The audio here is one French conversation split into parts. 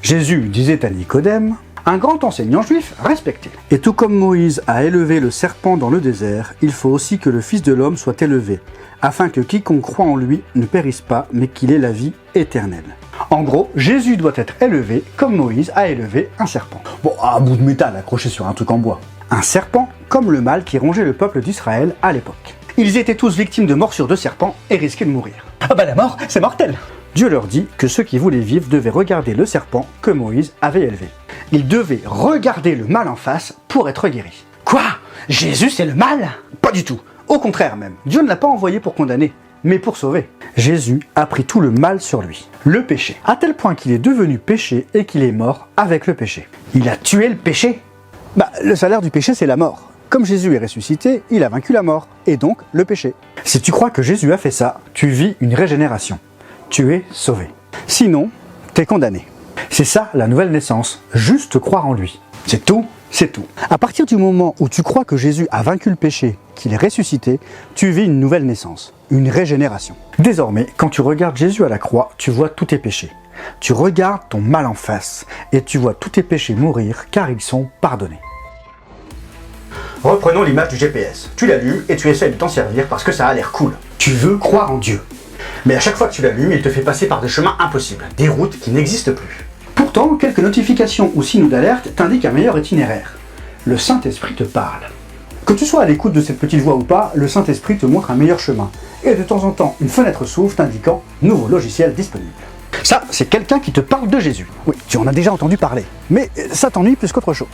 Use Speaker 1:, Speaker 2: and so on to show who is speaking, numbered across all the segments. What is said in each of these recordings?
Speaker 1: Jésus disait à Nicodème, un grand enseignant juif respecté. Et tout comme Moïse a élevé le serpent dans le désert, il faut aussi que le Fils de l'homme soit élevé, afin que quiconque croit en lui ne périsse pas, mais qu'il ait la vie éternelle. En gros, Jésus doit être élevé comme Moïse a élevé un serpent. Bon, un bout de métal accroché sur un truc en bois. Un serpent comme le mâle qui rongeait le peuple d'Israël à l'époque. Ils étaient tous victimes de morsures de serpents et risquaient de mourir. Ah bah la mort, c'est mortel! Dieu leur dit que ceux qui voulaient vivre devaient regarder le serpent que Moïse avait élevé. Ils devaient regarder le mal en face pour être guéris. Quoi? Jésus c'est le mal? Pas du tout. Au contraire même, Dieu ne l'a pas envoyé pour condamner, mais pour sauver. Jésus a pris tout le mal sur lui, le péché, à tel point qu'il est devenu péché et qu'il est mort avec le péché. Il a tué le péché? Bah, le salaire du péché c'est la mort. Comme Jésus est ressuscité, il a vaincu la mort, et donc le péché. Si tu crois que Jésus a fait ça, tu vis une régénération. Tu es sauvé. Sinon, t'es condamné. C'est ça la nouvelle naissance, juste croire en lui. C'est tout, c'est tout. À partir du moment où tu crois que Jésus a vaincu le péché, qu'il est ressuscité, tu vis une nouvelle naissance, une régénération. Désormais, quand tu regardes Jésus à la croix, tu vois tous tes péchés. Tu regardes ton mal en face, et tu vois tous tes péchés mourir car ils sont pardonnés. Reprenons l'image du GPS. Tu l'allumes et tu essaies de t'en servir parce que ça a l'air cool. Tu veux croire en Dieu. Mais à chaque fois que tu l'allumes, il te fait passer par des chemins impossibles, des routes qui n'existent plus. Pourtant, quelques notifications ou signaux d'alerte t'indiquent un meilleur itinéraire. Le Saint-Esprit te parle. Que tu sois à l'écoute de cette petite voix ou pas, le Saint-Esprit te montre un meilleur chemin. Et de temps en temps, une fenêtre s'ouvre t'indiquant « Nouveau logiciel disponible ». Ça, c'est quelqu'un qui te parle de Jésus. Oui, tu en as déjà entendu parler. Mais ça t'ennuie plus qu'autre chose.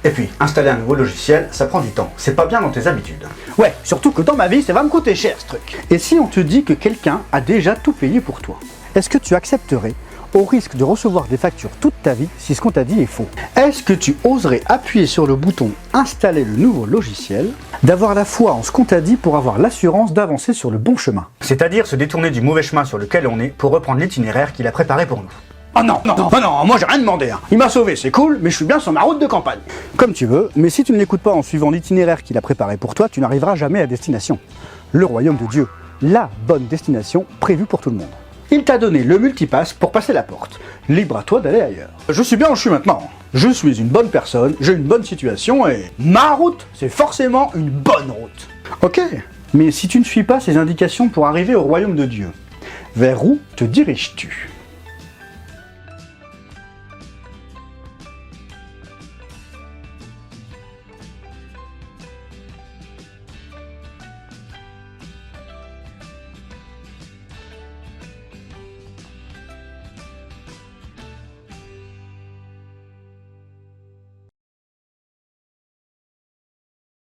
Speaker 1: Et puis, installer un nouveau logiciel, ça prend du temps. C'est pas bien dans tes habitudes. Ouais, surtout que dans ma vie, ça va me coûter cher ce truc. Et si on te dit que quelqu'un a déjà tout payé pour toi, est-ce que tu accepterais, au risque de recevoir des factures toute ta vie, si ce qu'on t'a dit est faux? Est-ce que tu oserais appuyer sur le bouton « Installer le nouveau logiciel », d'avoir la foi en ce qu'on t'a dit pour avoir l'assurance d'avancer sur le bon chemin? C'est-à-dire se détourner du mauvais chemin sur lequel on est pour reprendre l'itinéraire qu'il a préparé pour nous. Oh non, moi j'ai rien demandé. Il m'a sauvé, c'est cool, mais je suis bien sur ma route de campagne. Comme tu veux, mais si tu ne l'écoutes pas en suivant l'itinéraire qu'il a préparé pour toi, tu n'arriveras jamais à destination. Le royaume de Dieu, la bonne destination prévue pour tout le monde. Il t'a donné le multipass pour passer la porte. Libre à toi d'aller ailleurs. Je suis bien où je suis maintenant. Je suis une bonne personne, j'ai une bonne situation et ma route, c'est forcément une bonne route. Ok, mais si tu ne suis pas ces indications pour arriver au royaume de Dieu, vers où te diriges-tu ?